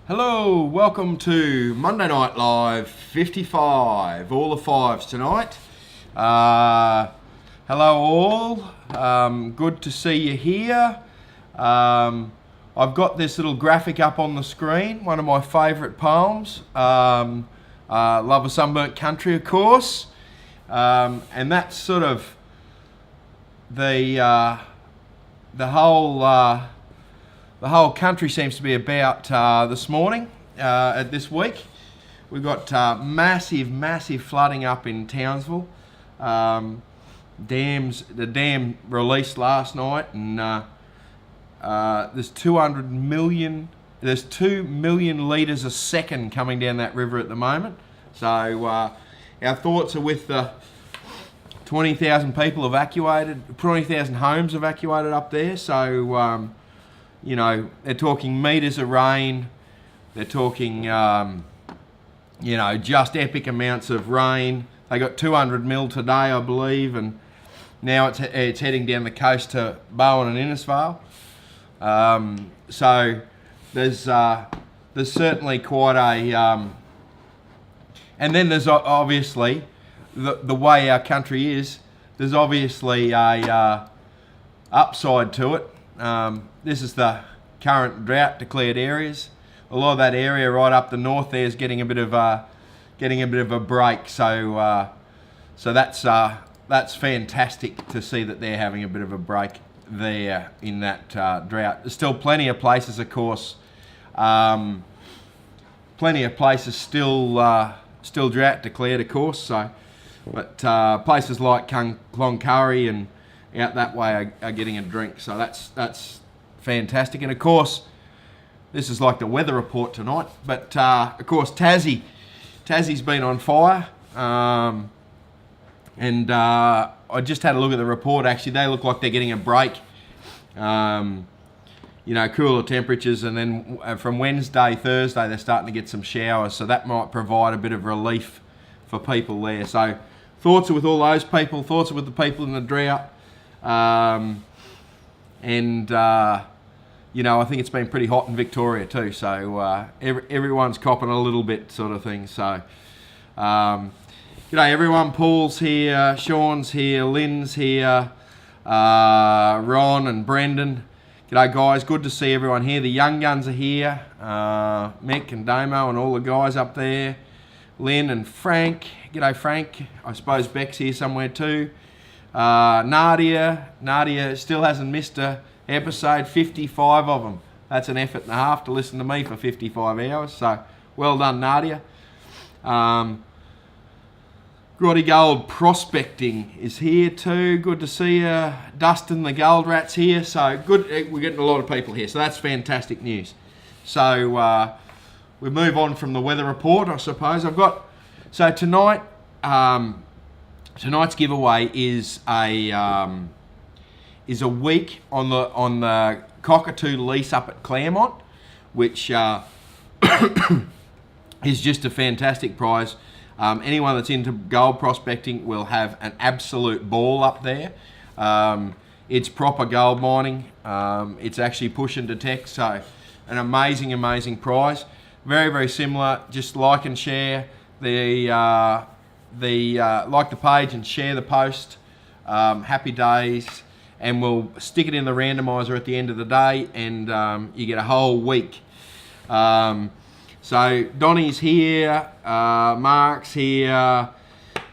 Hello, welcome to Monday Night Live 55, all the fives tonight. Hello all, good to see you here. I've got this little graphic up on the screen, one of my favourite poems, Love of Sunburnt Country, of course, and that's sort of the whole country seems to be about this morning, this week. We've got massive flooding up in Townsville. The dam released last night, and there's 2 million litres a second coming down that river at the moment. So our thoughts are with the 20,000 people evacuated, 20,000 homes evacuated up there. So you know, they're talking metres of rain, they're talking, you know, just epic amounts of rain. They got 200 mil today, I believe, and now it's heading down the coast to Bowen and Innisfail. So there's certainly quite a, and then there's obviously, the way our country is, there's obviously a upside to it. This is the current drought declared areas. A lot of that area right up the north there is getting a bit of a break. So that's fantastic to see that they're having a bit of a break there in that drought. There's still plenty of places, of course. Plenty of places still drought declared, of course. So, but places like Cloncurry and out that way are getting a drink, so that's fantastic. And of course, this is like the weather report tonight, but of course Tassie's been on fire, and I just had a look at the report. Actually, they look like they're getting a break. You know, cooler temperatures, and then from Wednesday, Thursday, they're starting to get some showers, so that might provide a bit of relief for people there. So thoughts are with all those people, thoughts are with the people in the drought. You know, I think it's been pretty hot in Victoria too, so everyone's copping a little bit, sort of thing. So, you know, everyone, Paul's here, Sean's here, Lynn's here, Ron and Brendan. G'day guys, good to see everyone here. The young guns are here, Mick and Damo and all the guys up there. Lynn and Frank, g'day Frank. I suppose Beck's here somewhere too. Nadia still hasn't missed a episode, 55 of them. That's an effort and a half to listen to me for 55 hours, so well done, Nadia. Grotty Gold Prospecting is here too, good to see you. Dustin the Gold Rat's here, so good, we're getting a lot of people here, so that's fantastic news. So we move on from the weather report, I suppose. So tonight, tonight's giveaway is a week on the Cockatoo lease up at Claremont, which is just a fantastic prize. Anyone that's into gold prospecting will have an absolute ball up there. It's proper gold mining. It's actually push and detect, so an amazing prize. Very similar. Just like and share like the page and share the post. Happy days, and we'll stick it in the randomizer at the end of the day, and you get a whole week. So Donnie's here, Mark's here,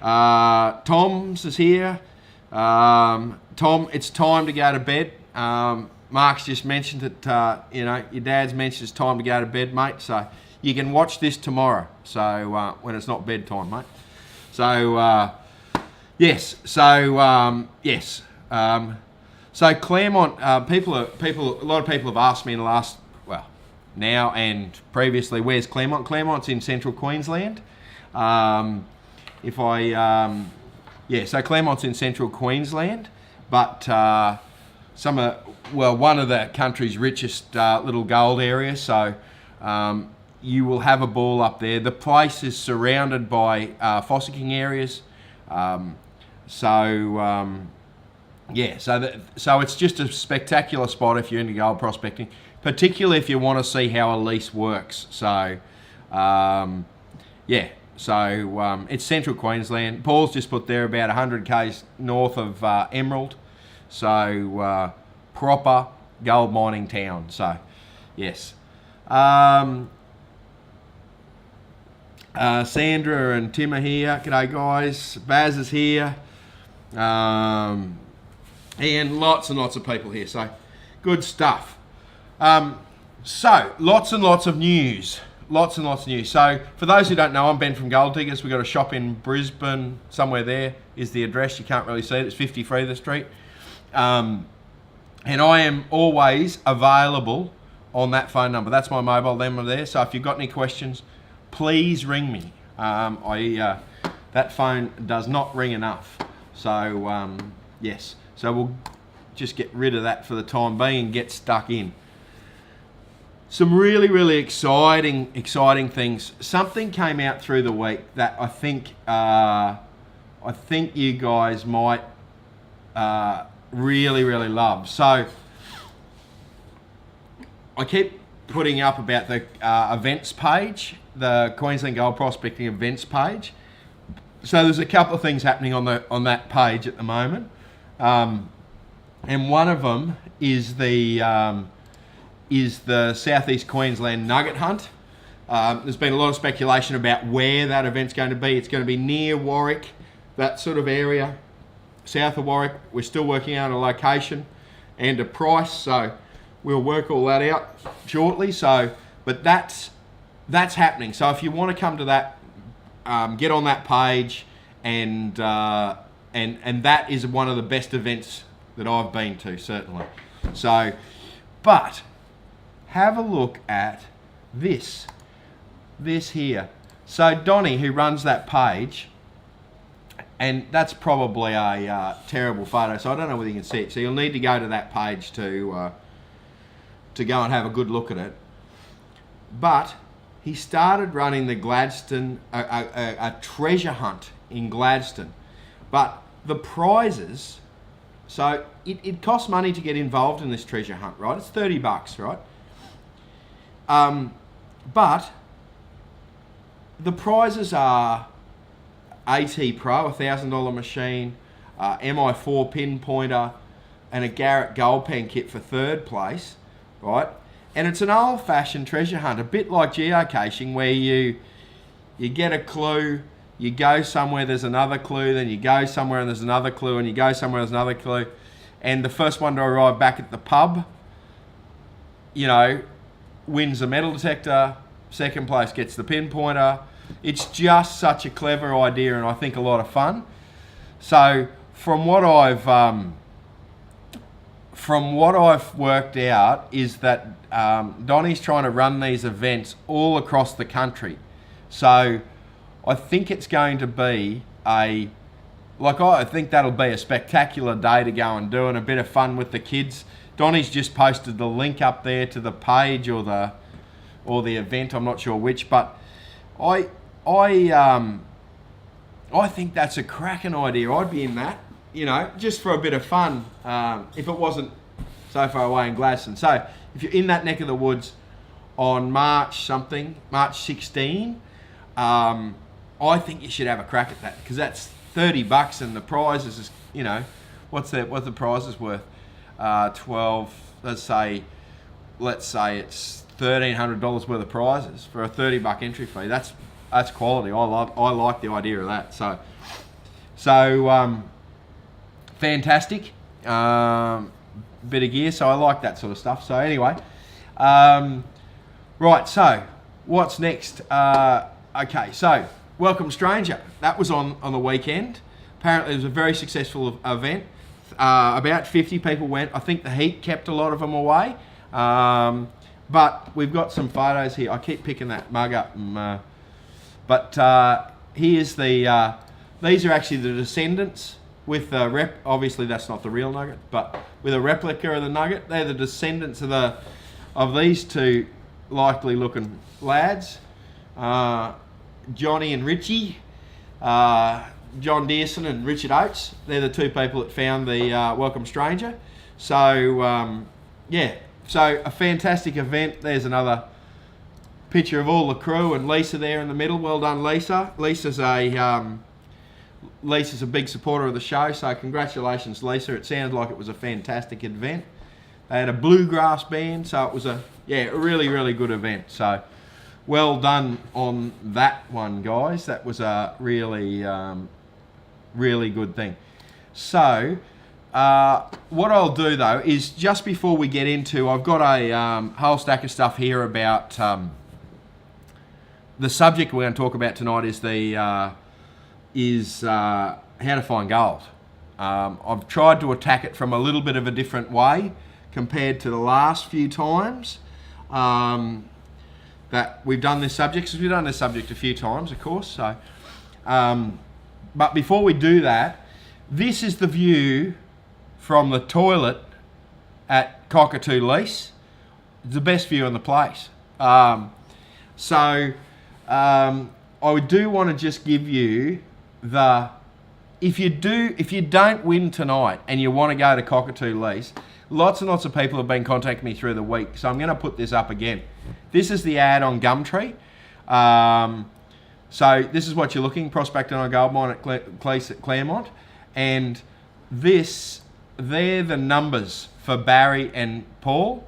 Tom's is here. Tom, it's time to go to bed. Mark's just mentioned that, your dad's mentioned it's time to go to bed, mate. So you can watch this tomorrow. So when it's not bedtime, mate. So, yes. So, yes. So Claremont, a lot of people have asked me in the last, now and previously, where's Claremont? Claremont's in central Queensland. So Claremont's in central Queensland, but one of the country's richest little gold areas. So you will have a ball up there. The place is surrounded by fossicking areas. So it's just a spectacular spot if you're into gold prospecting, particularly if you want to see how a lease works. So, it's central Queensland. Paul's just put there about 100 k's north of Emerald. So, proper gold mining town. So, yes. Sandra and Tim are here. G'day, guys. Baz is here. And lots and lots of people here. So, good stuff. So, lots and lots of news. Lots and lots of news. So, for those who don't know, I'm Ben from Gold Diggers. We've got a shop in Brisbane. Somewhere there is the address. You can't really see it. It's 50 Freither Street. And I am always available on that phone number. That's my mobile number there. So, if you've got any questions, please ring me. That phone does not ring enough. So, yes. So, we'll just get rid of that for the time being and get stuck in. Some really, really exciting things. Something came out through the week that I think you guys might really, really love. So I keep putting up about the events page, the Queensland Gold Prospecting events page. So there's a couple of things happening on that page at the moment, and one of them is the Southeast Queensland Nugget Hunt. There's been a lot of speculation about where that event's going to be. It's going to be near Warwick, that sort of area, south of Warwick. We're still working out a location and a price, so we'll work all that out shortly. So, but that's happening. So if you want to come to that, get on that page, and that is one of the best events that I've been to, certainly. So, but have a look at this here. So Donnie, who runs that page, and that's probably a terrible photo, so I don't know whether you can see it. So you'll need to go to that page to go and have a good look at it. But he started running the Gladstone, a treasure hunt in Gladstone. But the prizes, so it costs money to get involved in this treasure hunt, right? It's $30, right? But the prizes are AT Pro, $1,000 machine, MI4 pinpointer, and a Garrett Gold Pen kit for third place, right? And it's an old-fashioned treasure hunt, a bit like geocaching, where you get a clue, you go somewhere, there's another clue, then you go somewhere and there's another clue, and you go somewhere, there's another clue, and the first one to arrive back at the pub, wins a metal detector, second place gets the pinpointer. It's just such a clever idea, and I think a lot of fun. So from what I've worked out is that Donnie's trying to run these events all across the country. So I think it's going to be I think that'll be a spectacular day to go and do, and a bit of fun with the kids. Donnie's just posted the link up there to the page or the event. I'm not sure which, but I think that's a cracking idea. I'd be in that, just for a bit of fun. If it wasn't so far away in Gladstone. So if you're in that neck of the woods on March 16, I think you should have a crack at that, because that's $30 and the prizes is, what's the prizes worth? 12. Let's say it's $1,300 worth of prizes for a $30 entry fee. That's quality. I like the idea of that. So fantastic. bit of gear, so I like that sort of stuff. So anyway, right, so what's next? Okay, so Welcome Stranger. That was on the weekend. Apparently it was a very successful event. About 50 people went. I think the heat kept a lot of them away. But we've got some photos here. I keep picking that mug up. But here's the, these are actually the descendants with the obviously that's not the real nugget, but with a replica of the nugget. They're the descendants of these two likely looking lads. Johnny and Richie, John Dearson and Richard Oates. They're the two people that found the Welcome Stranger. So, yeah, so a fantastic event. There's another picture of all the crew and Lisa there in the middle. Well done, Lisa. Lisa's a big supporter of the show, so congratulations, Lisa. It sounded like it was a fantastic event. They had a bluegrass band, so it was a really, really good event. So well done on that one, guys. That was a really, really good thing. So what I'll do though is just before we get into, I've got a whole stack of stuff here about the subject we're going to talk about tonight is how to find gold. I've tried to attack it from a little bit of a different way compared to the last few times that we've done this subject, because we've done this subject a few times, of course. So, but before we do that, this is the view from the toilet at Cockatoo Lease. It's the best view in the place. I do want to just give you if you don't win tonight and you want to go to Cockatoo Lease, lots and lots of people have been contacting me through the week, so I'm going to put this up again. This is the ad on Gumtree. So this is what you're looking, prospecting on a gold mine at Claremont, and they're the numbers for Barry and Paul.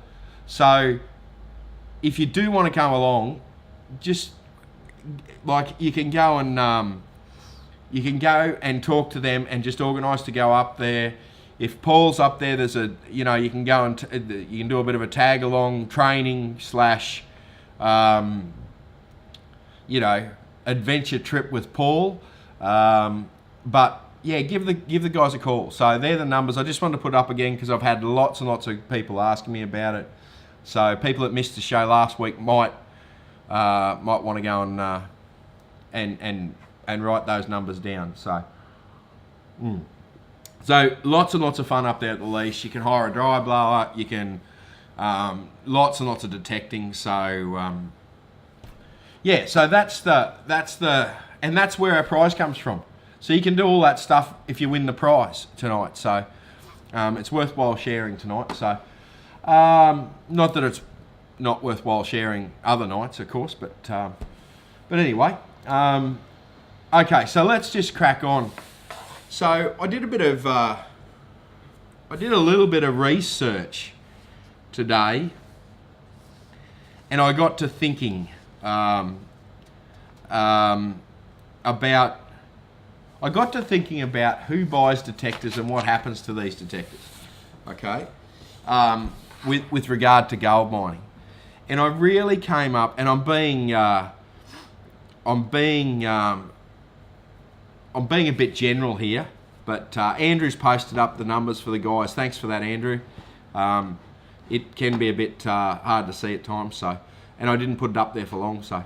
So if you do want to come along, just like you can go and talk to them and just organise to go up there. If Paul's up there, there's you can go and you can do a bit of a tag along training / adventure trip with Paul. But yeah, give the guys a call. So they're the numbers. I just wanted to put it up again because I've had lots and lots of people asking me about it. So people that missed the show last week might want to go and write those numbers down. So. So lots and lots of fun up there at the lease. You can hire a dry blower. You can lots and lots of detecting. So yeah, so that's where our prize comes from. So you can do all that stuff if you win the prize tonight. So it's worthwhile sharing tonight. So not that it's not worthwhile sharing other nights, of course, but anyway. Okay, so let's just crack on. So I did a little bit of research today, and I got to thinking about who buys detectors and what happens to these detectors. Okay, with regard to gold mining, and I really came up, and I'm being a bit general here, but Andrew's posted up the numbers for the guys. Thanks for that, Andrew. It can be a bit hard to see at times, so, and I didn't put it up there for long, so.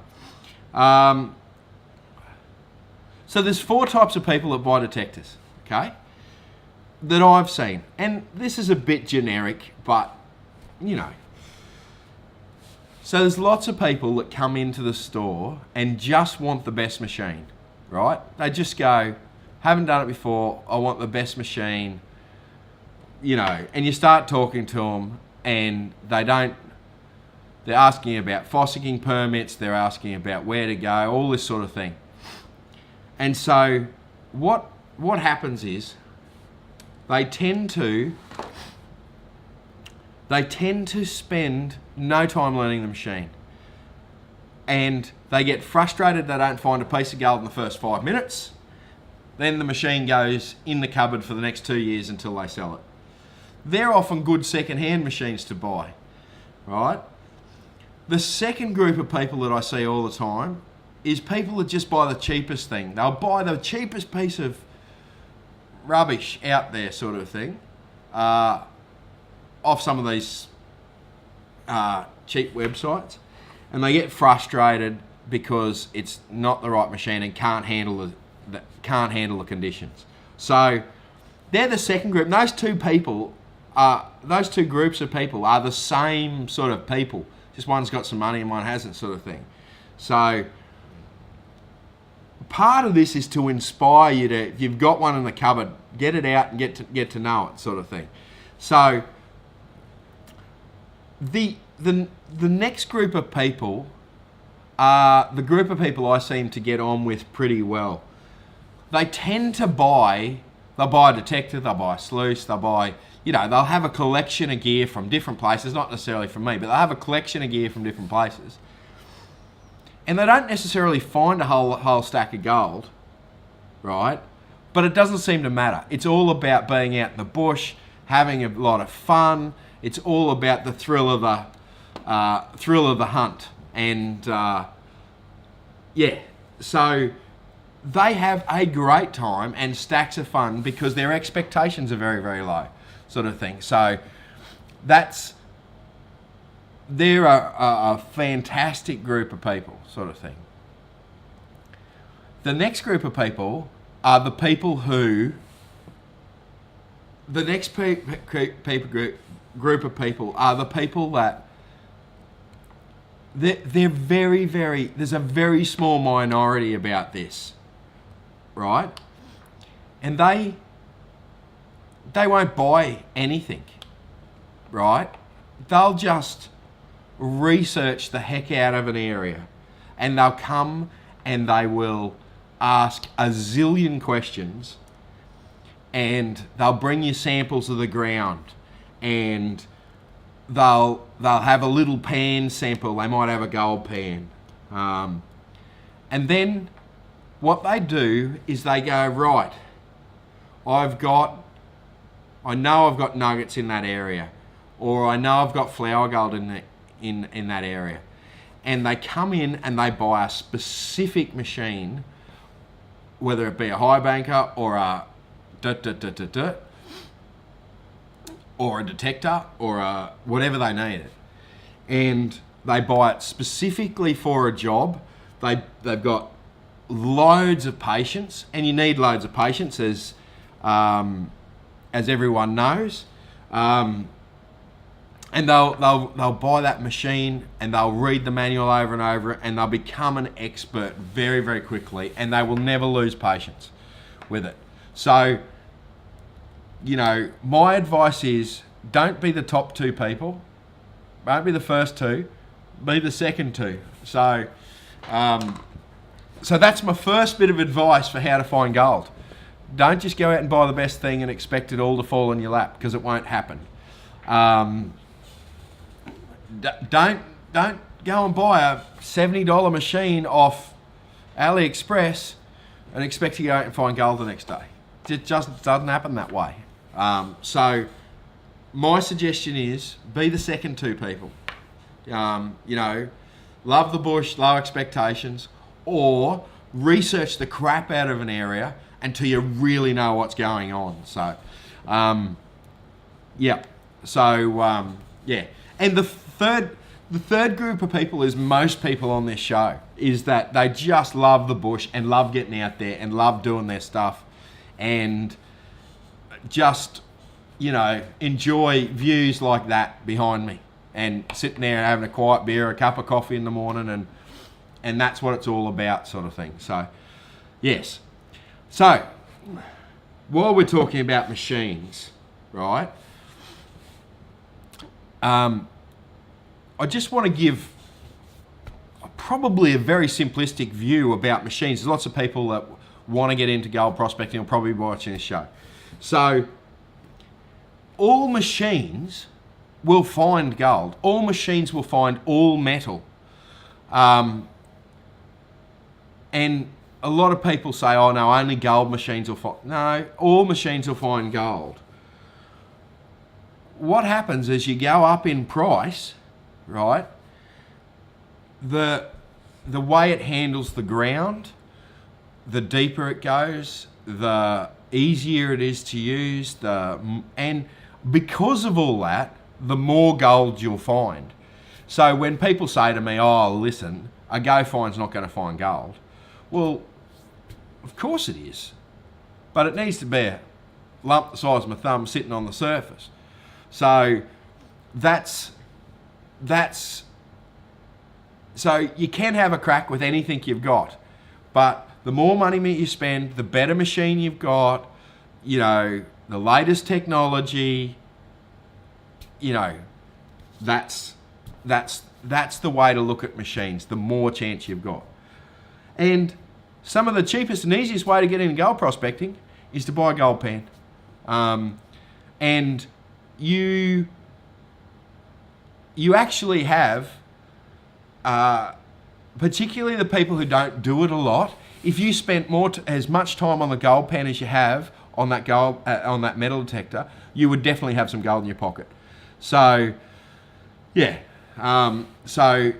So there's 4 types of people that buy detectors, okay, that I've seen, and this is a bit generic, but so there's lots of people that come into the store and just want the best machine. Right? They just go, haven't done it before, I want the best machine, and you start talking to them and they're asking about fossicking permits, they're asking about where to go, all this sort of thing. And so what happens is they tend to spend no time learning the machine. And they get frustrated they don't find a piece of gold in the first 5 minutes. Then the machine goes in the cupboard for the next 2 years until they sell it. they're often good second-hand machines to buy, right? The second group of people that I see all the time is people that just buy the cheapest thing. They'll buy the cheapest piece of rubbish out there, sort of thing, off some of these cheap websites, and they get frustrated because it's not the right machine and can't handle the conditions. So they're the second group. And those two groups of people are the same sort of people. Just one's got some money and one hasn't, sort of thing. So part of this is to inspire you to, if you've got one in the cupboard, get it out and get to know it, sort of thing. So the next group of people are the group of people I seem to get on with pretty well. They tend to they'll buy a detector, they'll buy a sluice, they'll have a collection of gear from different places, not necessarily from me, but they'll have a collection of gear from different places. And they don't necessarily find a whole stack of gold, right? But it doesn't seem to matter. It's all about being out in the bush, having a lot of fun. It's all about the thrill of the hunt. And so they have a great time and stacks of fun because their expectations are very, very low, sort of thing. So they're a fantastic group of people, sort of thing. The next group of people are the people who, the next group of people are the people that they're very, very, there's a very small minority about this, right? And they won't buy anything, right? They'll just research the heck out of an area, and they'll come and they will ask a zillion questions, and they'll bring you samples of the ground, and they'll have a little pan sample. They might have a gold pan, and then what they do is they go, right, I know I've got nuggets in that area, or I know I've got flour gold in that area, and they come in and they buy a specific machine, whether it be a high banker or a or a detector or a whatever they need, and they buy it specifically for a job. They've got loads of patience, and you need loads of patience, as everyone knows. And they'll buy that machine and they'll read the manual over and over, and they'll become an expert very, very quickly, and they will never lose patience with it. So, my advice is, don't be the top two people. Don't be the first two. Be the second two. So that's my first bit of advice for how to find gold. Don't just go out and buy the best thing and expect it all to fall in your lap, because it won't happen. Don't go and buy a $70 machine off AliExpress and expect to go out and find gold the next day. It just doesn't happen that way. So my suggestion is, be the second two people. Love the bush, low expectations, or research the crap out of an area until you really know what's going on. So, And the third group of people is most people on this show, is that they just love the bush and love getting out there and love doing their stuff, and just, enjoy views like that behind me, and sitting there and having a quiet beer, a cup of coffee in the morning, and that's what it's all about, sort of thing. So, yes. So, while we're talking about machines, right, I just want to give probably a very simplistic view about machines. There's lots of people that want to get into gold prospecting will probably be watching this show. So, all machines will find gold. All machines will find all metal. And a lot of people say, oh no, only gold machines will find... No, all machines will find gold. what happens as you go up in price, right? The way it handles the ground, the deeper it goes, the easier it is to use, and because of all that, the more gold you'll find. So when people say to me, oh, listen, a go find's not going to find gold. Well, of course it is. But it needs to be a lump the size of my thumb sitting on the surface. So so you can have a crack with anything you've got. But the more money you spend, the better machine you've got, you know, the latest technology, you know, that's the way to look at machines, the more chance you've got. And some of the cheapest and easiest way to get into gold prospecting is to buy a gold pan. And you actually have, particularly the people who don't do it a lot, if you spent as much time on the gold pan as you have on that on that metal detector, you would definitely have some gold in your pocket. So, yeah. So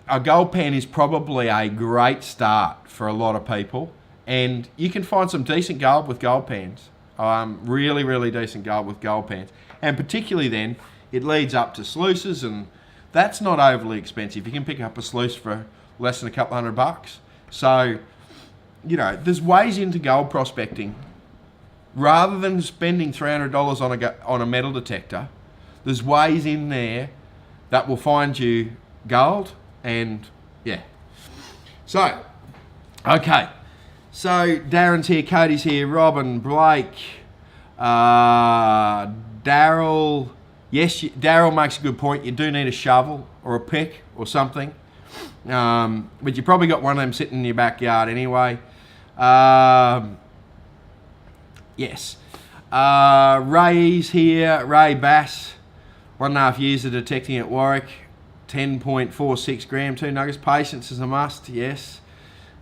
a gold pan is probably a great start for a lot of people, and you can find some decent gold with gold pans. Really, really decent gold with gold pans, and particularly then it leads up to sluices, and that's not overly expensive. You can pick up a sluice for less than a couple $100. So, you know, there's ways into gold prospecting. Rather than spending $300 on a metal detector, there's ways in there that will find you gold, and yeah. So, okay. So Darren's here, Cody's here, Robin, Blake, Daryl. Yes, Daryl makes a good point. You do need a shovel or a pick or something. But you probably got one of them sitting in your backyard anyway. Yes. Ray's here, Ray Bass. 1.5 years of detecting at Warwick. 10.46 gram, 2 nuggets. Patience is a must. Yes.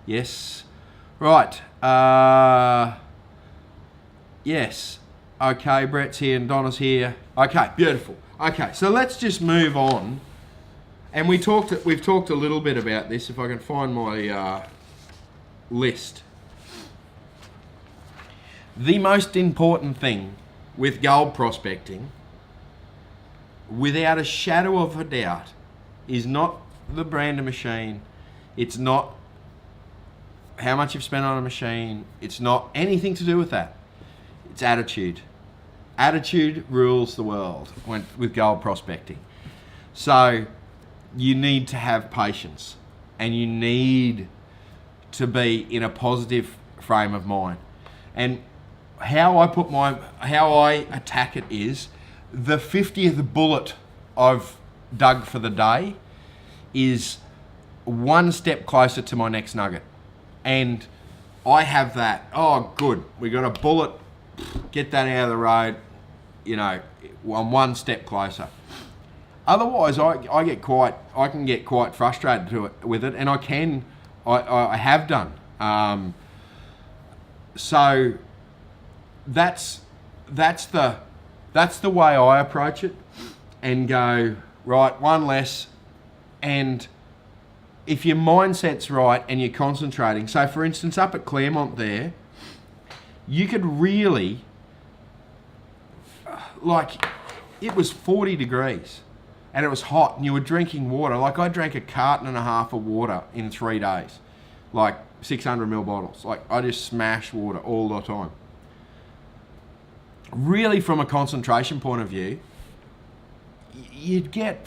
Yes. Right. Yes. Okay, Brett's here and Donna's here. Okay, beautiful. Okay, so let's just move on. And we've talked a little bit about this, if I can find my list. The most important thing with gold prospecting, without a shadow of a doubt, is not the brand of machine. It's not how much you've spent on a machine. It's not anything to do with that. It's attitude. Attitude rules the world with gold prospecting. So you need to have patience, and you need to be in a positive frame of mind. And how I attack it is, the 50th bullet I've dug for the day is one step closer to my next nugget. And I have that, oh good, we got a bullet, get that out of the road, you know, I'm one step closer. Otherwise, I can get quite frustrated with it, and I have done. So that's the way I approach it, and go, right, one less. And if your mindset's right and you're concentrating, so for instance, up at Claremont there, you could really, like, it was 40 degrees and it was hot, and you were drinking water. Like, I drank 1.5 cartons of water in 3 days, like 600 ml bottles. Like, I just smash water all the time. Really, from a concentration point of view, you'd get,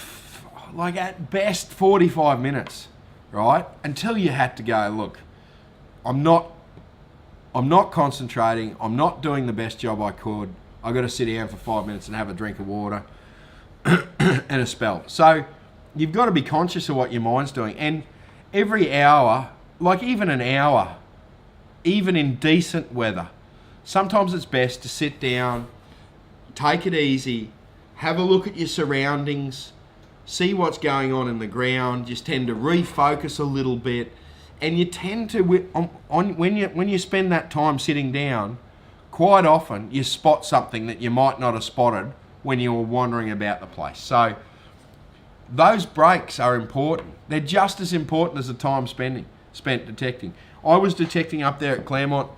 like, at best 45 minutes, right? Until you had to go, look, I'm not concentrating, I'm not doing the best job I could, I've got to sit down for 5 minutes and have a drink of water and a spell. So you've got to be conscious of what your mind's doing. And every hour, like even an hour, even in decent weather, sometimes it's best to sit down, take it easy, have a look at your surroundings, see what's going on in the ground, just tend to refocus a little bit. And you tend to, when you spend that time sitting down, quite often you spot something that you might not have spotted when you were wandering about the place. So those breaks are important. They're just as important as the time spent detecting. I was detecting up there at Claremont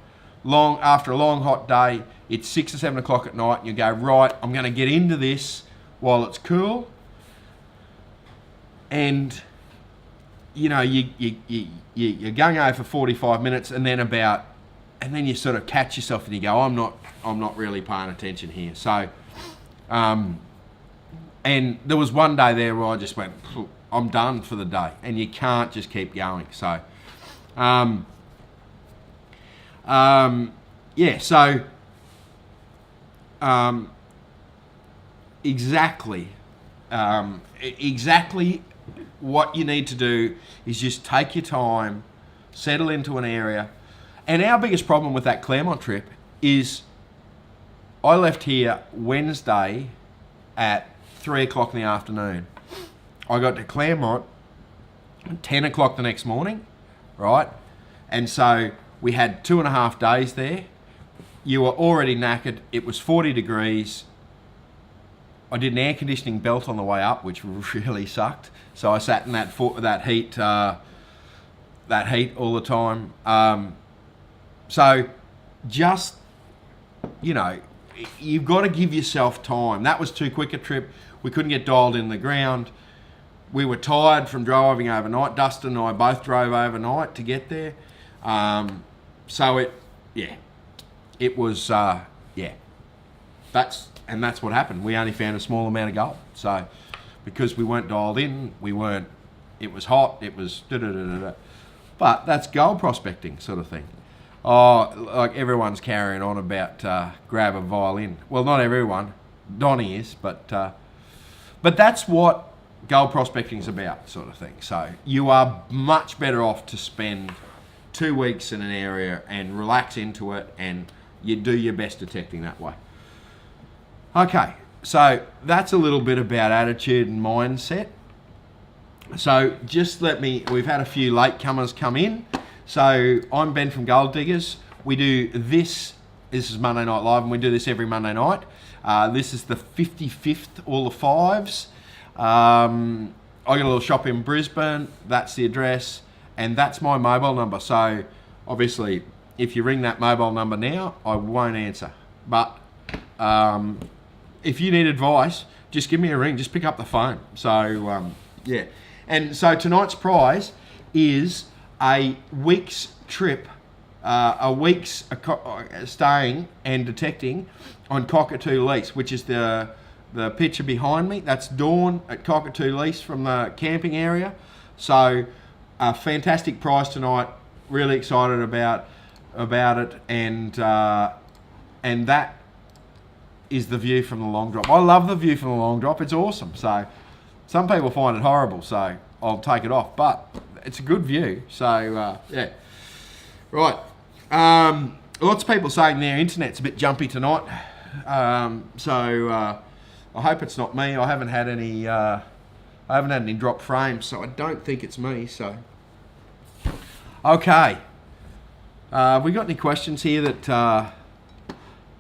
after a long hot day. It's 6 or 7 o'clock at night and you go, right, I'm going to get into this while it's cool. And you know, you're gung-ho for 45 minutes and then you sort of catch yourself and you go, I'm not really paying attention here. So, and there was one day there where I just went, I'm done for the day, and you can't just keep going. So, yeah, so exactly what you need to do is just take your time, settle into an area. And our biggest problem with that Claremont trip is I left here Wednesday at 3 o'clock in the afternoon. I got to Claremont at 10 o'clock the next morning, right? And so we had 2.5 days there. You were already knackered. It was 40 degrees. I did an air conditioning belt on the way up, which really sucked. So I sat in that heat all the time. So just, you know, you've got to give yourself time. That was too quick a trip. We couldn't get dialed in the ground. We were tired from driving overnight. Dustin and I both drove overnight to get there. So it was, that's what happened. We only found a small amount of gold. So because we weren't dialed in, it was hot, it was da-da-da-da-da. But that's gold prospecting sort of thing. Oh, like everyone's carrying on about grab a violin. Well, not everyone. Donnie is, but that's what gold prospecting is about, sort of thing. So you are much better off to spend 2 weeks in an area and relax into it, and you do your best detecting that way. Okay, so that's a little bit about attitude and mindset. So we've had a few latecomers come in. So I'm Ben from Gold Diggers. We do this is Monday Night Live, and we do this every Monday night. This is the 55th, all the fives. I got a little shop in Brisbane, that's the address, and that's my mobile number. So obviously, if you ring that mobile number now, I won't answer. But if you need advice, just give me a ring, just pick up the phone. So yeah. And so tonight's prize is a week's trip, staying and detecting on Cockatoo Lease, which is the picture behind me. That's Dawn at Cockatoo Lease from the camping area. So a fantastic prize tonight. Really excited about it, and that is the view from the long drop. I love the view from the long drop. It's awesome. So some people find it horrible, so I'll take it off. But it's a good view. So yeah, right. Lots of people saying their internet's a bit jumpy tonight. So I hope it's not me. I haven't had any drop frames, so I don't think it's me. So okay. Have we got any questions here that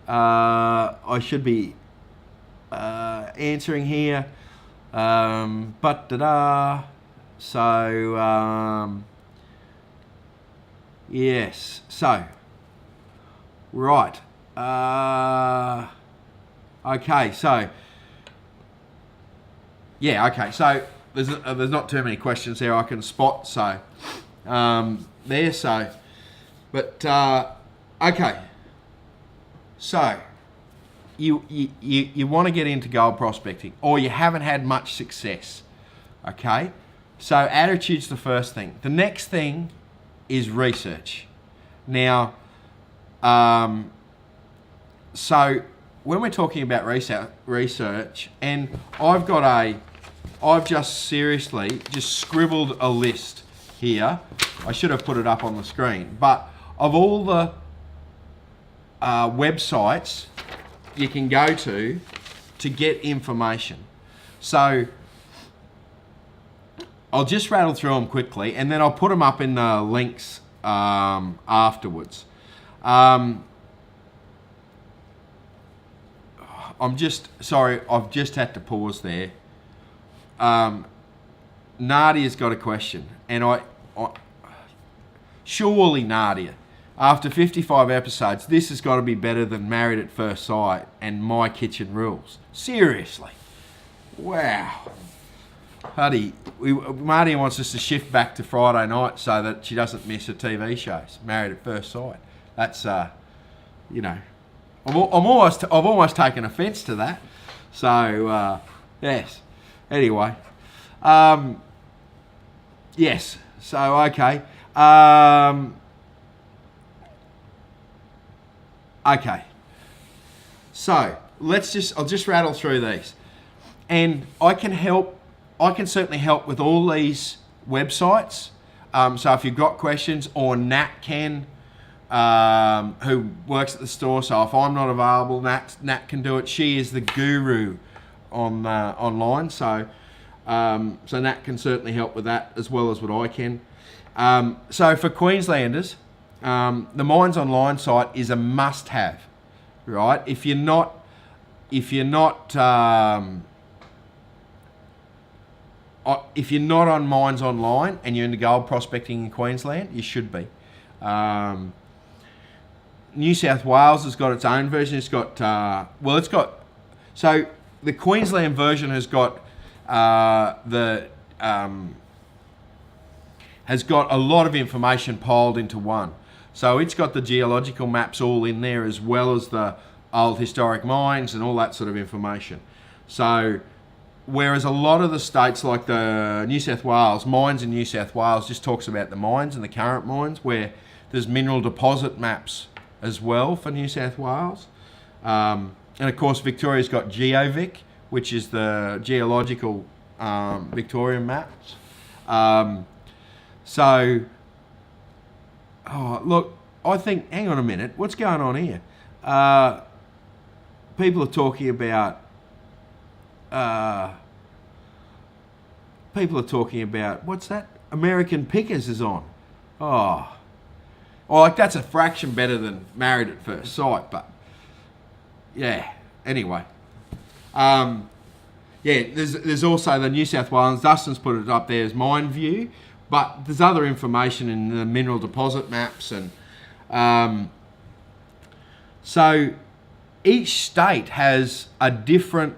I should be answering here? So yes. So right. Okay. So yeah. Okay. So there's not too many questions there I can spot. So there. So. But okay, so you want to get into gold prospecting, or you haven't had much success. Okay, so attitude's the first thing. The next thing is research. Now, so when we're talking about research, and I've just seriously scribbled a list here. I should have put it up on the screen, but of all the websites you can go to get information. So I'll just rattle through them quickly, and then I'll put them up in the links afterwards. I'm just sorry. I've just had to pause there. Nadia's got a question, and I surely Nadia, after 55 episodes, this has got to be better than Married at First Sight and My Kitchen Rules. Seriously, wow. Huddy, Nadia wants us to shift back to Friday night so that she doesn't miss her TV shows. Married at First Sight. That's you know, I've almost taken offence to that. So yes. Anyway, yes. So okay. Okay. So I'll just rattle through these, and I can certainly help with all these websites. So if you've got questions, or Nat can, who works at the store. So if I'm not available, Nat can do it. She is the guru on online. So Nat can certainly help with that as well as what I can. So for Queenslanders, the Mines Online site is a must-have, right? If you're not on Mines Online and you're into gold prospecting in Queensland, you should be. New South Wales has got its own version. It's got so the Queensland version has got has got a lot of information piled into one. So it's got the geological maps all in there, as well as the old historic mines and all that sort of information. So whereas a lot of the states, like the New South Wales, Mines in New South Wales just talks about the mines and the current mines, where there's mineral deposit maps as well for New South Wales. And of course, Victoria's got GeoVic, which is the geological Victorian maps. Look, I think, hang on a minute, what's going on here? People are talking about what's that? American Pickers is on. Like that's a fraction better than Married at First Sight, but yeah. Anyway, there's also the New South Wales. Dustin's put it up there as Mine View, but there's other information in the mineral deposit maps, and so each state has different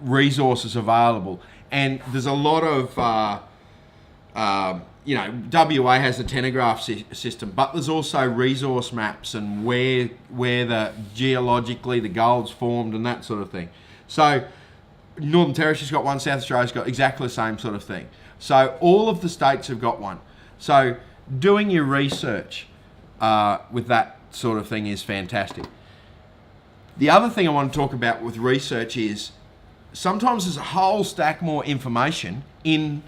resources available, and there's a lot of WA has a tenograph system, but there's also resource maps and where the geologically the gold's formed and that sort of thing. So Northern Territory's got one, South Australia's got exactly the same sort of thing. So all of the states have got one. So doing your research with that sort of thing is fantastic. The other thing I want to talk about with research is sometimes there's a whole stack more information in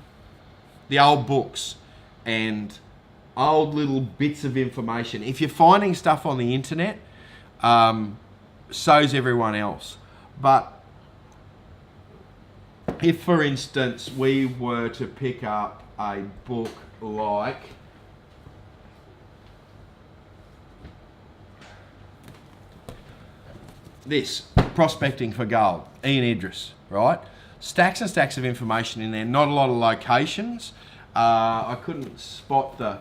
the old books and old little bits of information. If you're finding stuff on the internet, so's everyone else. But if, for instance, we were to pick up a book like this, Prospecting for Gold, Ian Idris, right? Stacks and stacks of information in there, not a lot of locations. I couldn't spot the...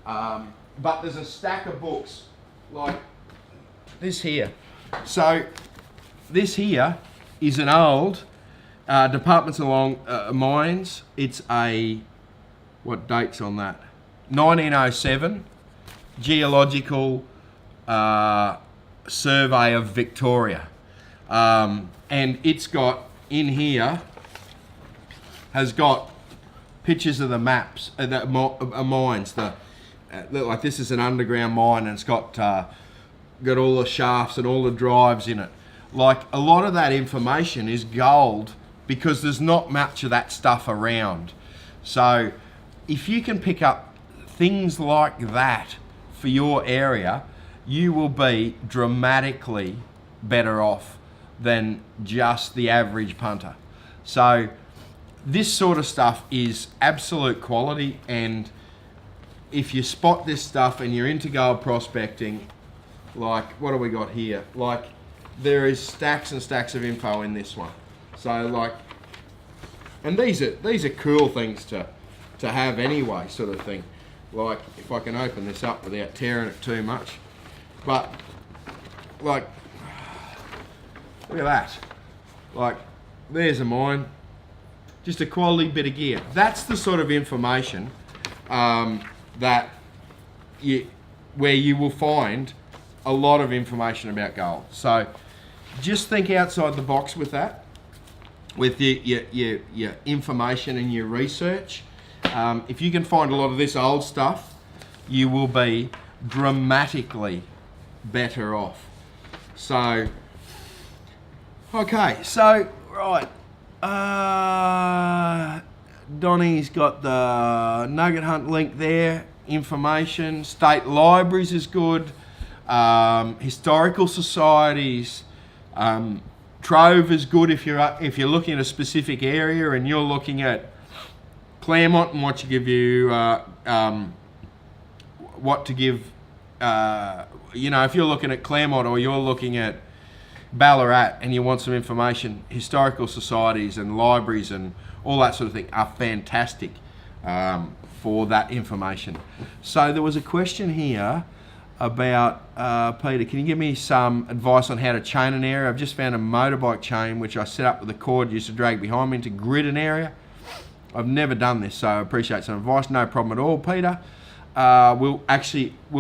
but there's a stack of books like this here. So this here is an old Departments Along Mines. It's a... what date's on that? 1907 Geological Survey of Victoria. And it's got in here, has got pictures of the maps, the mines. Like this is an underground mine, and it's got all the shafts and all the drives in it. Like a lot of that information is gold because there's not much of that stuff around. So if you can pick up things like that for your area, you will be dramatically better off than just the average punter. So this sort of stuff is absolute quality, and if you spot this stuff and you're into gold prospecting, Like, what do we got here? Like, there is stacks and stacks of info in this one. So like, and these are cool things to have anyway, sort of thing. Like, if I can open this up without tearing it too much. But like, look at that. Like, there's a mine. Just a quality bit of gear. That's the sort of information where you will find a lot of information about gold. So just think outside the box with that, with your information and your research. If you can find a lot of this old stuff, you will be dramatically better off. So, okay, so, right. Donnie's got the Nugget Hunt link there. Information, state libraries is good. Historical societies. Trove is good if you're looking at a specific area and you're looking at Claremont and what to give you, if you're looking at Claremont or you're looking at Ballarat and you want some information, historical societies and libraries and all that sort of thing are fantastic for that information. So there was a question here about, Peter, can you give me some advice on how to chain an area? I've just found a motorbike chain which I set up with a cord used to drag behind me to grid an area. I've never done this, so I appreciate some advice. No problem at all, Peter. We'll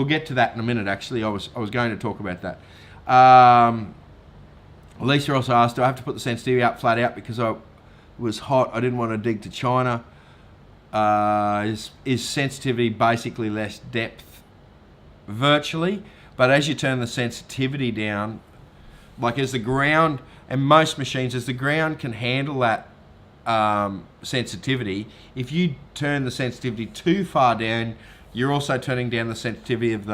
get to that in a minute. Actually, I was going to talk about that. Lisa also asked, do I have to put the sensitivity up flat out because I was hot? I didn't want to dig to China. Is sensitivity basically less depth? Virtually, but as you turn the sensitivity down, like as the ground, and most machines, as the ground can handle that sensitivity, if you turn the sensitivity too far down, you're also turning down the sensitivity of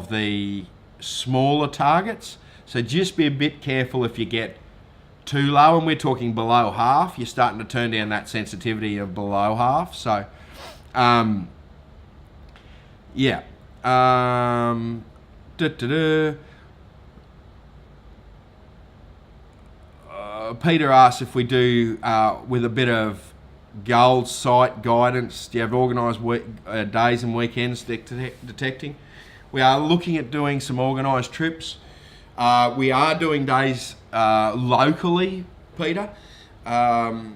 the smaller targets. So just be a bit careful if you get too low, and we're talking below half, you're starting to turn down that sensitivity of below half. So yeah. Peter asks if we do with a bit of gold site guidance, do you have organised days and weekends detecting? We are looking at doing some organised trips. We are doing days locally, Peter. The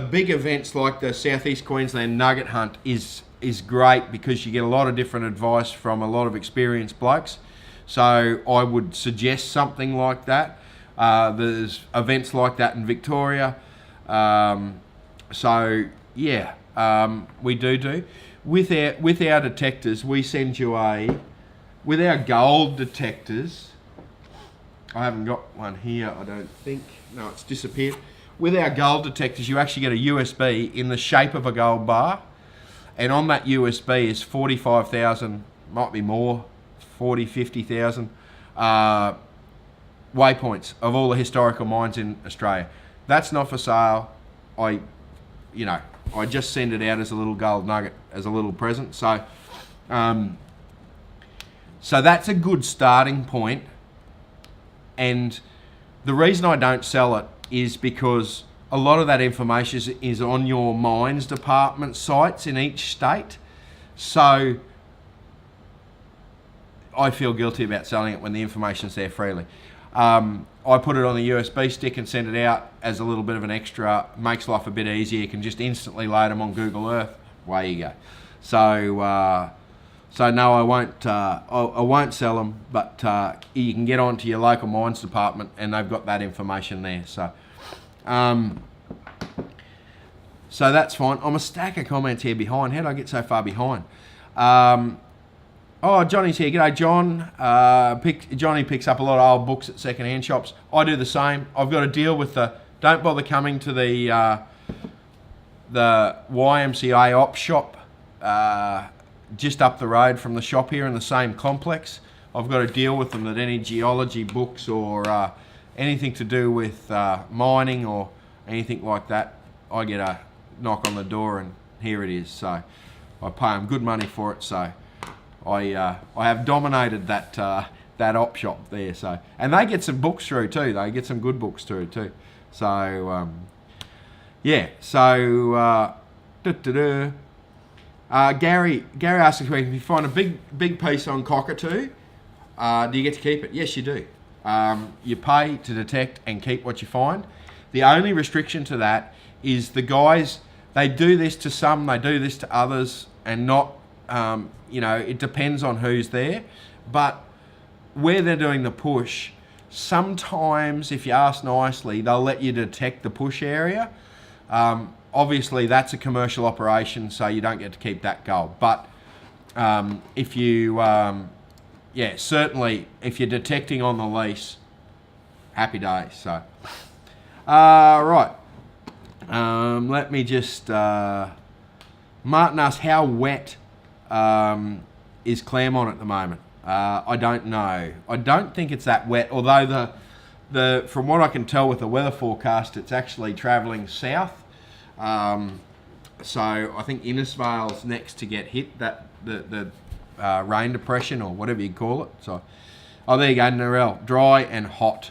big events like the Southeast Queensland Nugget Hunt is great because you get a lot of different advice from a lot of experienced blokes. So I would suggest something like that. There's events like that in Victoria. So yeah, we do. With our detectors, we send you with our gold detectors. I haven't got one here, I don't think. No, it's disappeared. With our gold detectors, you actually get a USB in the shape of a gold bar. And on that USB is 45,000, might be more, 40, 50,000 waypoints of all the historical mines in Australia. That's not for sale. I just send it out as a little gold nugget, as a little present. So, so that's a good starting point. And the reason I don't sell it is because a lot of that information is on your mines department sites in each state. So I feel guilty about selling it when the information's there freely. I put it on the USB stick and send it out as a little bit of an extra. Makes life a bit easier. You can just instantly load them on Google Earth. Away you go. So no, I won't sell them, but you can get onto your local mines department and they've got that information there. So that's fine. I'm a stack of comments here behind. How did I get so far behind? Oh, Johnny's here. G'day, John. Johnny picks up a lot of old books at second-hand shops. I do the same. I've got to deal with don't bother coming to the YMCA op shop just up the road from the shop here in the same complex. I've got to deal with them at any geology books or anything to do with mining or anything like that. I get a knock on the door and here it is. So I pay them good money for it. So I have dominated that that op shop there. So, and they get some books through too. They get some good books through too. So yeah. So Gary asked the question: if you find a big piece on cockatoo, do you get to keep it? Yes, you do. You pay to detect and keep what you find. The only restriction to that is the guys, they do this to some, they do this to others, and not, it depends on who's there. But where they're doing the push, sometimes, if you ask nicely, they'll let you detect the push area. Obviously, that's a commercial operation, so you don't get to keep that gold. But if you, certainly, if you're detecting on the lease, happy days. So, right. Let me just... Martin asked, how wet is Claremont at the moment? I don't know. I don't think it's that wet, although the from what I can tell with the weather forecast, it's actually travelling south. So I think Innisfail's next to get hit, that the rain depression or whatever you call it. So, there you go, Narelle, dry and hot.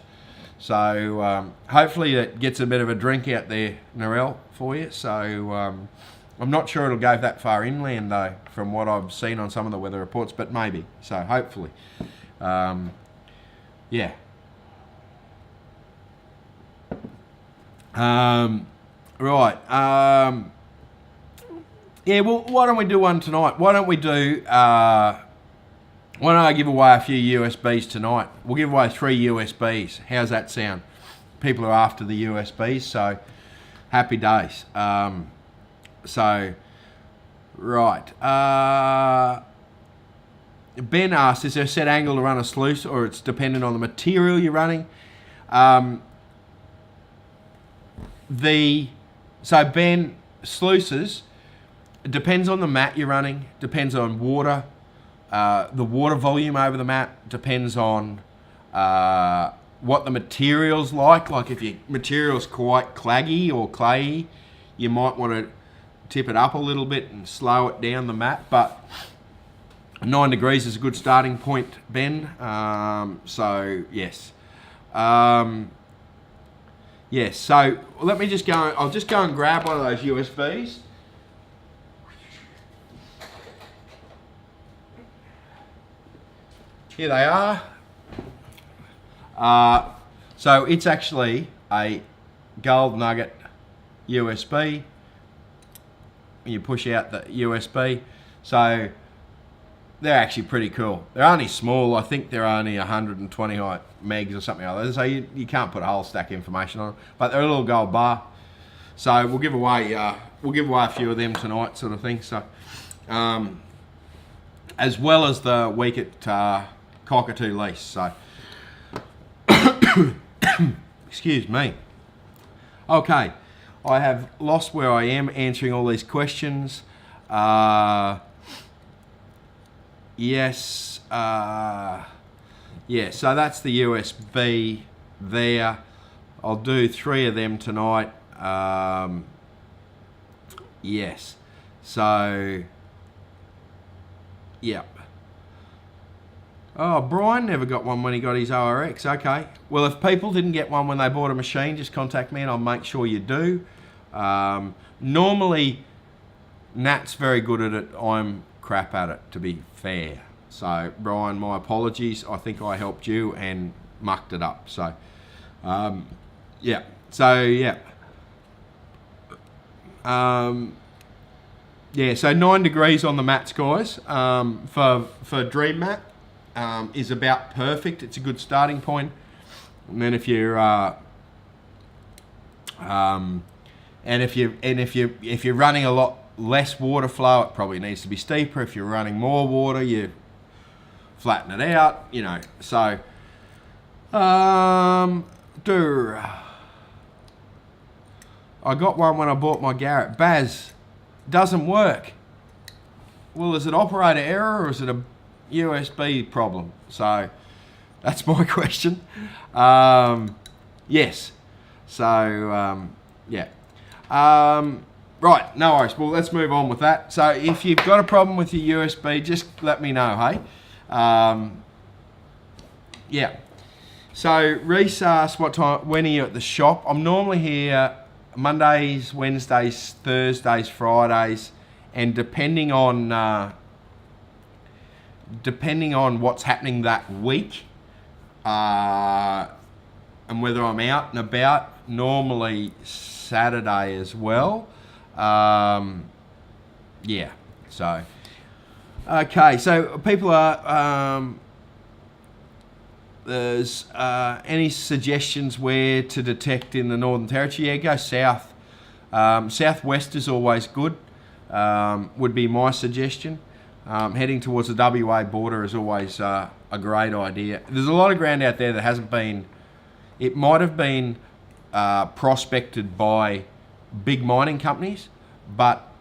So hopefully it gets a bit of a drink out there, Narelle, for you. So I'm not sure it'll go that far inland though, from what I've seen on some of the weather reports, but maybe. So hopefully, yeah. Right. Yeah, well, why don't we do one tonight? Why don't I give away a few USBs tonight? We'll give away 3 USBs. How's that sound? People are after the USBs, so happy days. So, right. Ben asked, is there a set angle to run a sluice, or it's dependent on the material you're running? So Ben, sluices, it depends on the mat you're running, depends on water, the water volume over the mat, depends on what the material's like. Like if your material's quite claggy or clayey, you might want to tip it up a little bit and slow it down the mat. But 9 degrees is a good starting point, Ben. So yes. Yes, so let me just go, I'll just go and grab one of those USBs. Here they are. So it's actually a gold nugget USB. You push out the USB. So they're actually pretty cool. They're only small. I think they're only 120 megs or something like that. So you can't put a whole stack of information on them. But they're a little gold bar. So we'll give away a few of them tonight, sort of thing. So as well as the week at Cockatoo lease. So excuse me. Okay, I have lost where I am answering all these questions. Yes, yeah, so that's the USB there. I'll do 3 of them tonight. Yes, so, yeah. Oh, Brian never got one when he got his ORX. Okay. Well, if people didn't get one when they bought a machine, just contact me and I'll make sure you do. Normally, Nat's very good at it. I'm crap at it, to be fair. So, Brian, my apologies. I think I helped you and mucked it up. So, yeah. So, yeah. Yeah, so 9 degrees on the mats, guys, for Dream Mat. Is about perfect. It's a good starting point. And then if you're if you're running a lot less water flow, it probably needs to be steeper. If you're running more water, you flatten it out. You know. So I got one when I bought my Garrett. Baz, doesn't work. Well, is it operator error or is it a USB problem? So that's my question. Yes. So yeah. Right, no worries. Well, let's move on with that. So if you've got a problem with your USB, just let me know, hey? Yeah. So Reese asked when are you at the shop? I'm normally here Mondays, Wednesdays, Thursdays, Fridays, and depending on what's happening that week, and whether I'm out and about, normally Saturday as well. Yeah, so okay, so people are there's any suggestions where to detect in the Northern Territory? Yeah, go south. Southwest is always good, would be my suggestion. Heading towards the WA border is always a great idea. There's a lot of ground out there that hasn't been, it might have been prospected by big mining companies, but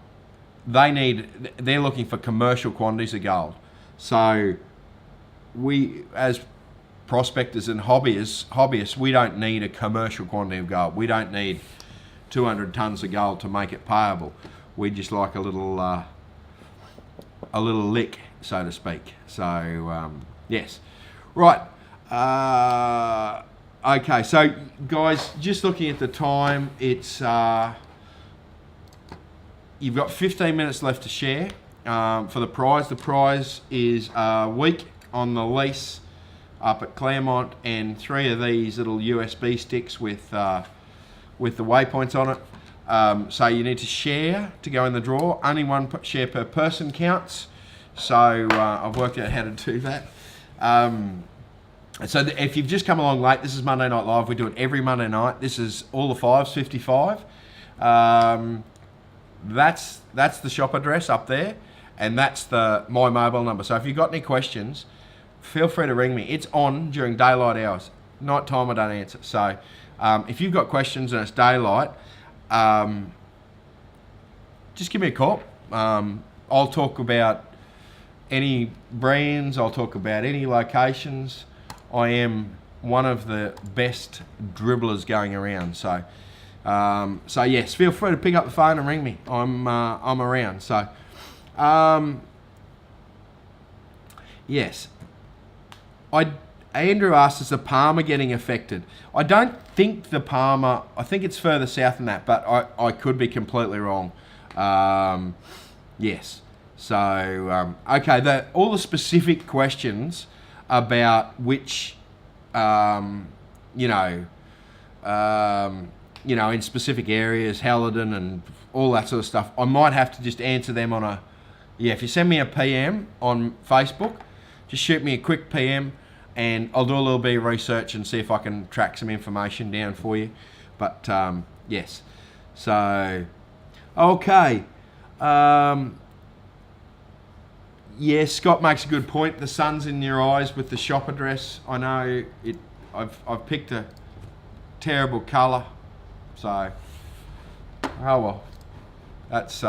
they're looking for commercial quantities of gold. So we, as prospectors and hobbyists, we don't need a commercial quantity of gold. We don't need 200 tons of gold to make it payable. We just like a little lick, so to speak. So yes, right. Okay, so guys, just looking at the time, it's you've got 15 minutes left to share for the prize. The prize is a week on the lease up at Claremont and 3 of these little USB sticks with the waypoints on it. So you need to share to go in the draw. Only one share per person counts. So I've worked out how to do that. So if you've just come along late, this is Monday Night Live. We do it every Monday night. This is all the fives, 55. That's the shop address up there, and that's my mobile number. So if you've got any questions, feel free to ring me. It's on during daylight hours. Night time I don't answer. So if you've got questions and it's daylight, just give me a call. I'll talk about any brands. I'll talk about any locations. I am one of the best dribblers going around. So yes, feel free to pick up the phone and ring me. I'm around. So yes. Andrew asked, is the Palmer getting affected? I don't think the Palmer, I think it's further south than that, but I could be completely wrong. Yes. So, okay, all the specific questions about which, in specific areas, Halidon and all that sort of stuff, I might have to just answer them if you send me a PM on Facebook, just shoot me a quick PM and I'll do a little bit of research and see if I can track some information down for you. But yes, so okay. Yeah, Scott makes a good point. The sun's in your eyes with the shop address. I know it. I've picked a terrible colour, so oh well. That's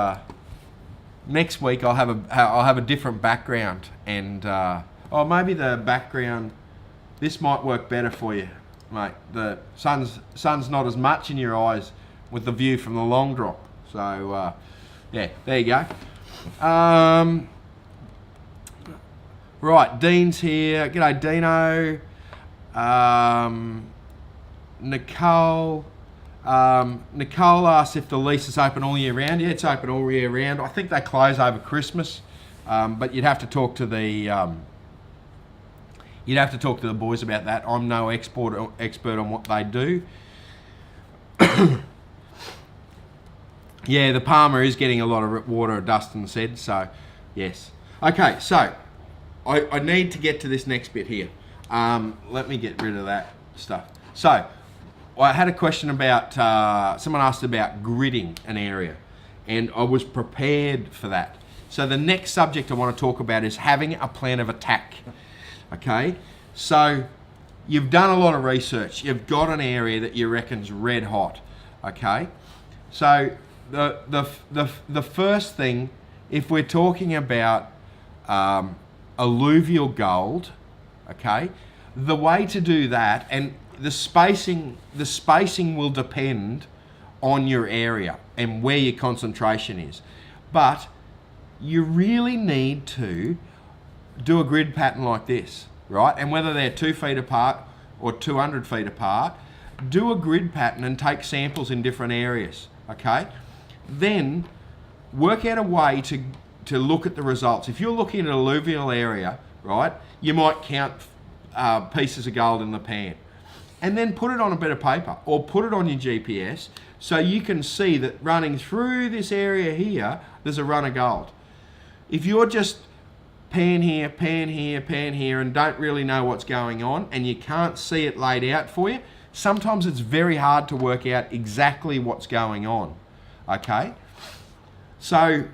next week. I'll have a different background, and maybe the background. This might work better for you, mate. The sun's not as much in your eyes with the view from the long drop. So yeah, there you go. Right, Dean's here. G'day, Dino. Nicole asked if the lease is open all year round. Yeah, it's open all year round. I think they close over Christmas, but you'd have to talk to the boys about that. I'm no expert on what they do. Yeah, the Palmer is getting a lot of water, Dustin said. So, yes. Okay, so I need to get to this next bit here. Let me get rid of that stuff. So, I had a question about, someone asked about gridding an area, and I was prepared for that. So the next subject I want to talk about is having a plan of attack. Okay, so you've done a lot of research. You've got an area that you reckon's red hot. Okay, so the first thing, if we're talking about alluvial gold, okay, the way to do that, and the spacing will depend on your area and where your concentration is. But you really need to do a grid pattern like this, right? And whether they're 2 feet apart or 200 feet apart, do a grid pattern and take samples in different areas, okay? Then work out a way to look at the results. If you're looking at an alluvial area, right, you might count pieces of gold in the pan, and then put it on a bit of paper or put it on your GPS so you can see that running through this area here, there's a run of gold. If you're just pan here, pan here, pan here, and don't really know what's going on and you can't see it laid out for you, sometimes it's very hard to work out exactly what's going on, okay? So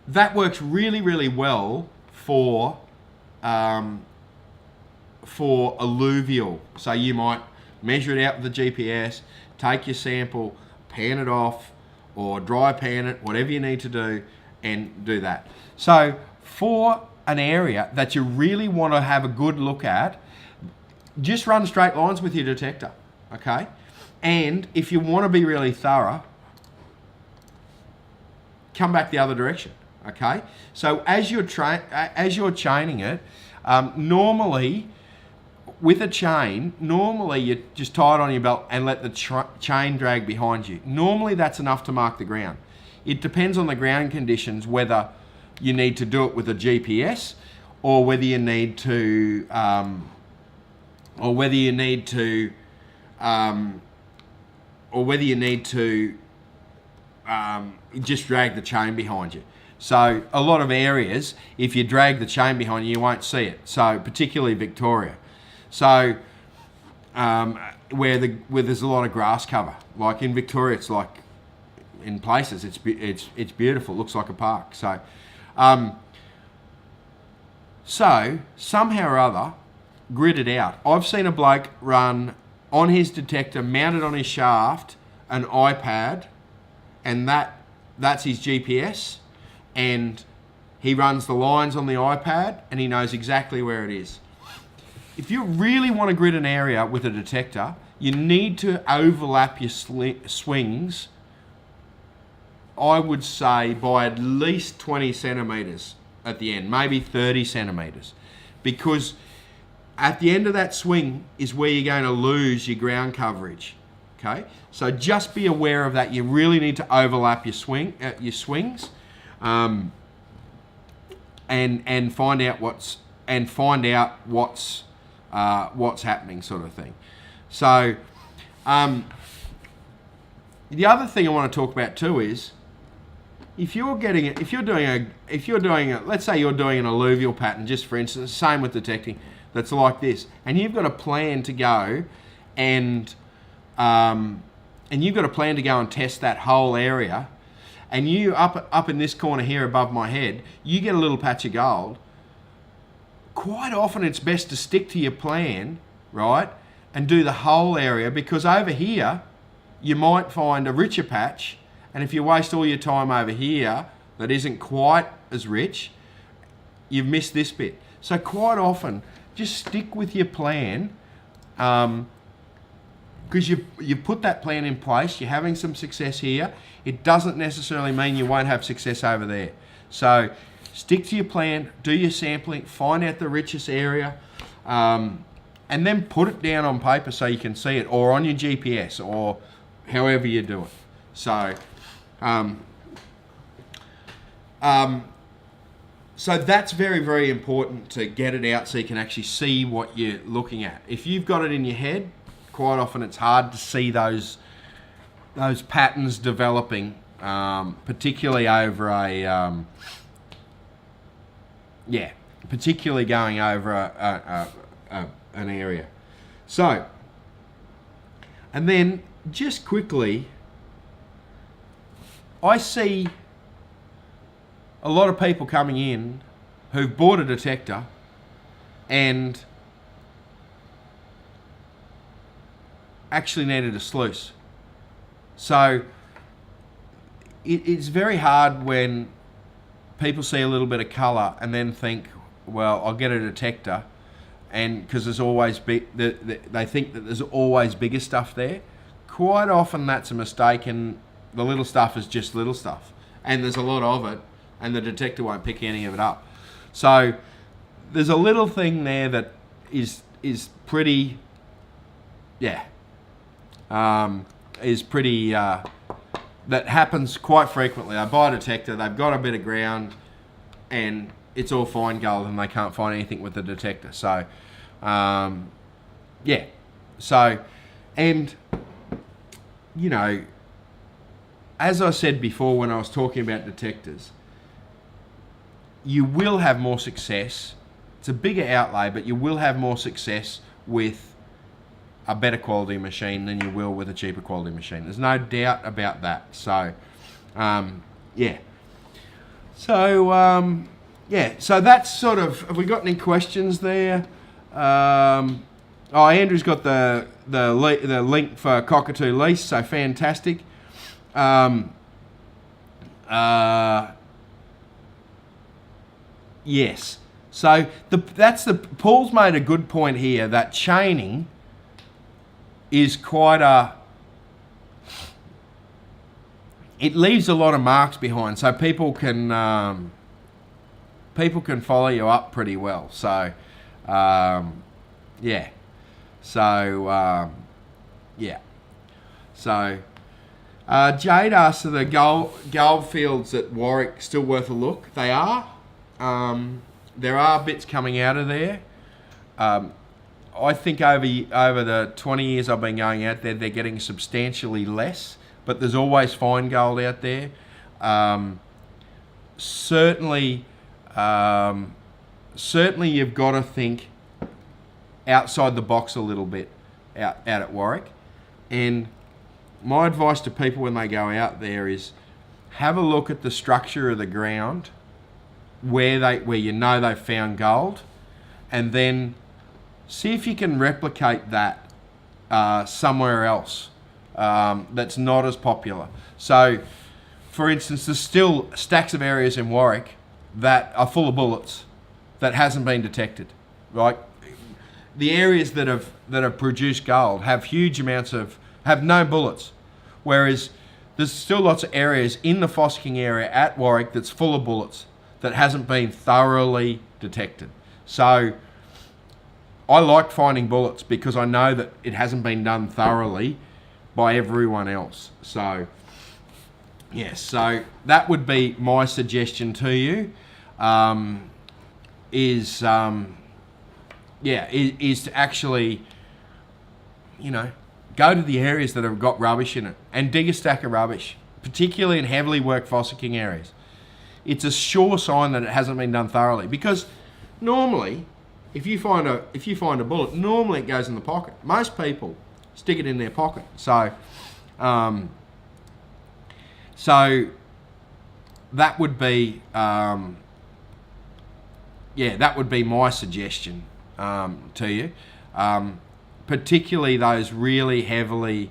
that works really, really well for alluvial. So you might measure it out with the GPS, take your sample, pan it off, or dry pan it, whatever you need to do, and do that. So for an area that you really want to have a good look at, just run straight lines with your detector, okay? And if you want to be really thorough, come back the other direction, okay? So as you're chaining it, normally with a chain, normally you just tie it on your belt and let the chain drag behind you. Normally that's enough to mark the ground. It depends on the ground conditions whether you need to do it with a GPS or whether you need to just drag the chain behind you. So a lot of areas, if you drag the chain behind you, you won't see it. So particularly Victoria. So where there's a lot of grass cover, like in Victoria, it's like in places it's beautiful. It looks like a park. So somehow or other, grid it out. I've seen a bloke run on his detector, mounted on his shaft, an iPad, and that's his GPS, and he runs the lines on the iPad and he knows exactly where it is. If you really want to grid an area with a detector, you need to overlap your swings, I would say, by at least 20 centimetres at the end, maybe 30 centimetres, because at the end of that swing is where you're going to lose your ground coverage. Okay, so just be aware of that. You really need to overlap your swings, and find out what's happening, sort of thing. So the other thing I want to talk about too is let's say you're doing an alluvial pattern, just for instance, same with detecting, that's like this, and you've got a plan to go and you've got a plan to go and test that whole area, and you up in this corner here above my head, you get a little patch of gold. Quite often it's best to stick to your plan, right, and do the whole area, because over here you might find a richer patch, and if you waste all your time over here that isn't quite as rich, you've missed this bit. So quite often, just stick with your plan, because you put that plan in place, you're having some success here. It doesn't necessarily mean you won't have success over there. So stick to your plan, do your sampling, find out the richest area, and then put it down on paper so you can see it, or on your GPS, or however you do it. So so that's very, very important to get it out so you can actually see what you're looking at. If you've got it in your head, quite often it's hard to see those patterns developing, particularly over particularly going over an area. So, and then just quickly, I see a lot of people coming in who've bought a detector and actually needed a sluice. So it's very hard when people see a little bit of colour and then think, well, I'll get a detector, and because there's always they think that there's always bigger stuff there. quite often that's a mistake, and the little stuff is just little stuff, and there's a lot of it, and the detector won't pick any of it up. So there's a little thing there that is pretty, is pretty, that happens quite frequently. They buy a detector, they've got a bit of ground, and it's all fine gold, and they can't find anything with the detector. So, So, and, you know, as I said before when I was talking about detectors, you will have more success. It's a bigger outlay, but you will have more success with a better quality machine than you will with a cheaper quality machine. There's no doubt about that. So, so that's sort of, have we got any questions there? Andrew's got the link for Cockatoo Lease, so fantastic. Yes. So Paul's made a good point here that chaining is quite it leaves a lot of marks behind, so people can follow you up pretty well. So, Jade asked, are the gold fields at Warwick still worth a look? They are. There are bits coming out of there. I think over the 20 years I've been going out there, they're getting substantially less, but there's always fine gold out there. Certainly you've got to think outside the box a little bit out at Warwick. And my advice to people when they go out there is have a look at the structure of the ground where you know they've found gold, and then see if you can replicate that somewhere else that's not as popular. So, for instance, there's still stacks of areas in Warwick that are full of bullets that hasn't been detected, right? The areas that have produced gold have have no bullets, whereas there's still lots of areas in the Fossicking area at Warwick that's full of bullets that hasn't been thoroughly detected. So I like finding bullets because I know that it hasn't been done thoroughly by everyone else. So yes, so that would be my suggestion to you. Is to actually, go to the areas that have got rubbish in it and dig a stack of rubbish, particularly in heavily worked fossicking areas. It's a sure sign that it hasn't been done thoroughly, because normally, if you find a bullet, normally it goes in the pocket. Most people stick it in their pocket. So, that would be, that would be my suggestion to you. Particularly those really heavily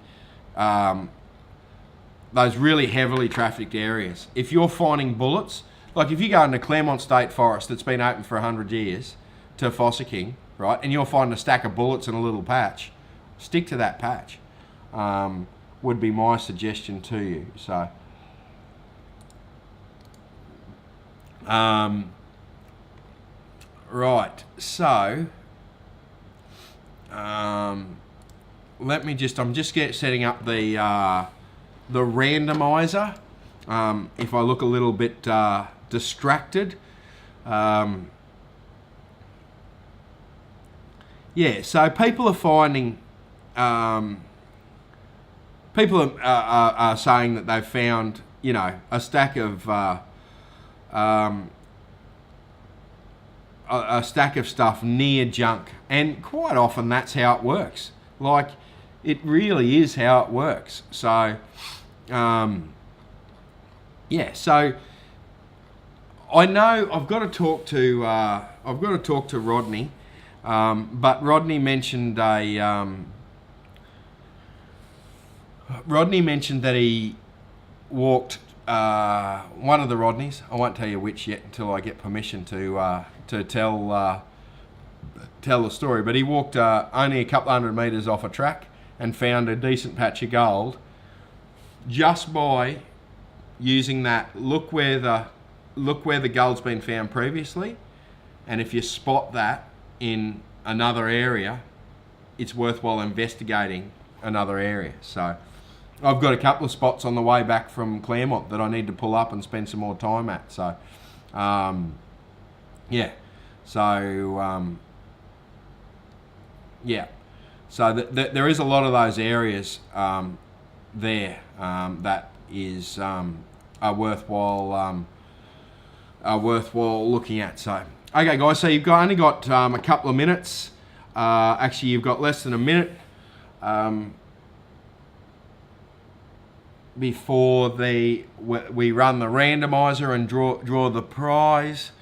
trafficked areas. If you're finding bullets, like if you go into Claremont State Forest that's been open for 100 years to fossicking, right, and you'll find a stack of bullets in a little patch, stick to that patch. Would be my suggestion to you. So, right, so let me just, I'm just setting up the randomizer. If I look a little bit distracted, so people are finding, people are saying that they've found, a stack of a stack of stuff near junk, and quite often that's how it works. Like, it really is how it works. So, so I know I've got to talk to Rodney, but Rodney mentioned that he walked one of the Rodneys. I won't tell you which yet until I get permission to tell the story. But he walked only a couple hundred metres off a track and found a decent patch of gold just by using that. Look where the gold's been found previously, and if you spot that in another area, it's worthwhile investigating another area. So I've got a couple of spots on the way back from Claremont that I need to pull up and spend some more time at. So yeah, so yeah, so there is a lot of those areas there that is are worthwhile looking at. So okay, guys, so you've only got a couple of minutes. Actually, you've got less than a minute before we run the randomizer and draw the prize.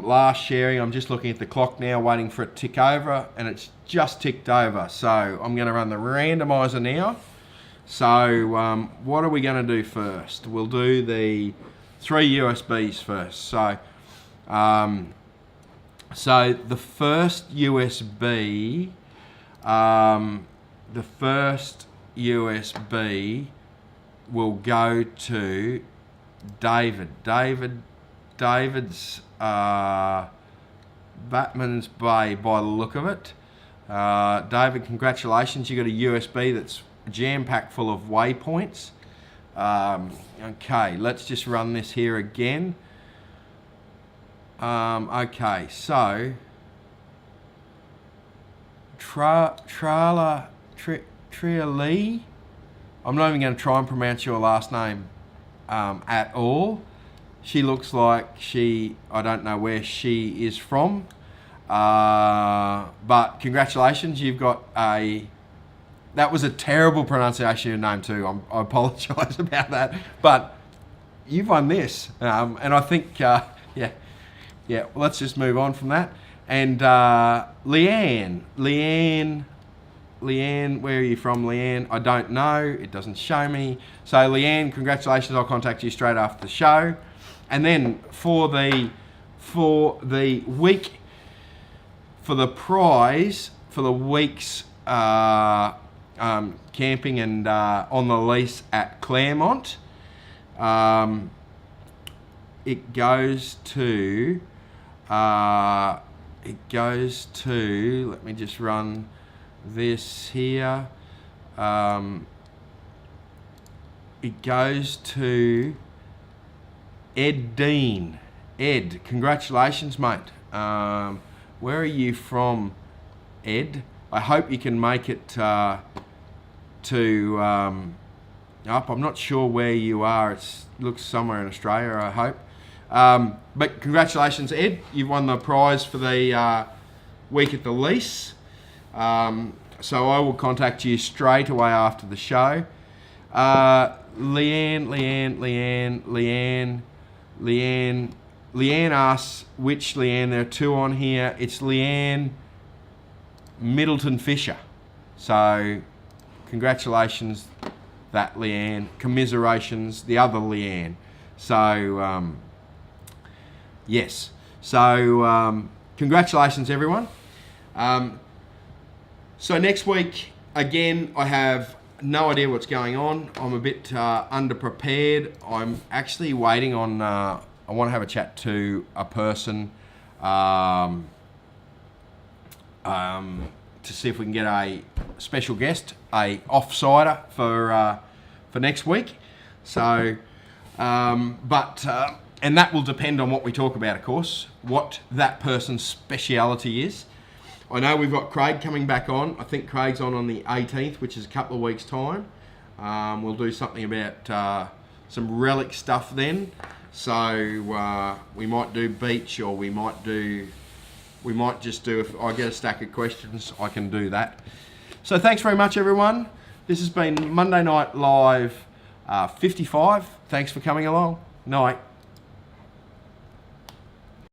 Last sharing, I'm just looking at the clock now, waiting for it to tick over, and it's just ticked over. So I'm going to run the randomizer now. So what are we going to do first? We'll do the 3 USBs first. So the first USB, will go to David. David's Batman's Bay by the look of it. David, congratulations, you got a USB that's jam-packed full of waypoints. Okay, let's just run this here again. Okay, so Trialee, I'm not even going to try and pronounce your last name at all. She looks like I don't know where she is from, but congratulations, you've got that was a terrible pronunciation of your name too. I apologise about that, but you've won this, and I think, yeah, well, let's just move on from that. And Leanne, where are you from, Leanne? I don't know, it doesn't show me. So Leanne, congratulations, I'll contact you straight after the show. And then for the prize for the week's camping and on the lease at Claremont, it goes to, let me just run this here. It goes to Ed Dean. Ed, congratulations, mate. Where are you from, Ed? I hope you can make it up. I'm not sure where you are. It looks somewhere in Australia, I hope. But congratulations, Ed. You've won the prize for the week at the lease. So I will contact you straight away after the show. Leanne asks which Leanne. There are two on here. It's Leanne Middleton Fisher. So congratulations, that Leanne. Commiserations, the other Leanne. So yes. So congratulations, everyone. So next week, again, I have no idea what's going on. I'm a bit underprepared. I'm actually waiting on, I want to have a chat to a person to see if we can get a special guest, a offsider for next week. So, and that will depend on what we talk about, of course, what that person's speciality is. I know we've got Craig coming back on. I think Craig's on the 18th, which is a couple of weeks' time. We'll do something about some relic stuff then. So we might do beach, or we might just do, if I get a stack of questions, I can do that. So thanks very much, everyone. This has been Monday Night Live 55. Thanks for coming along. Night.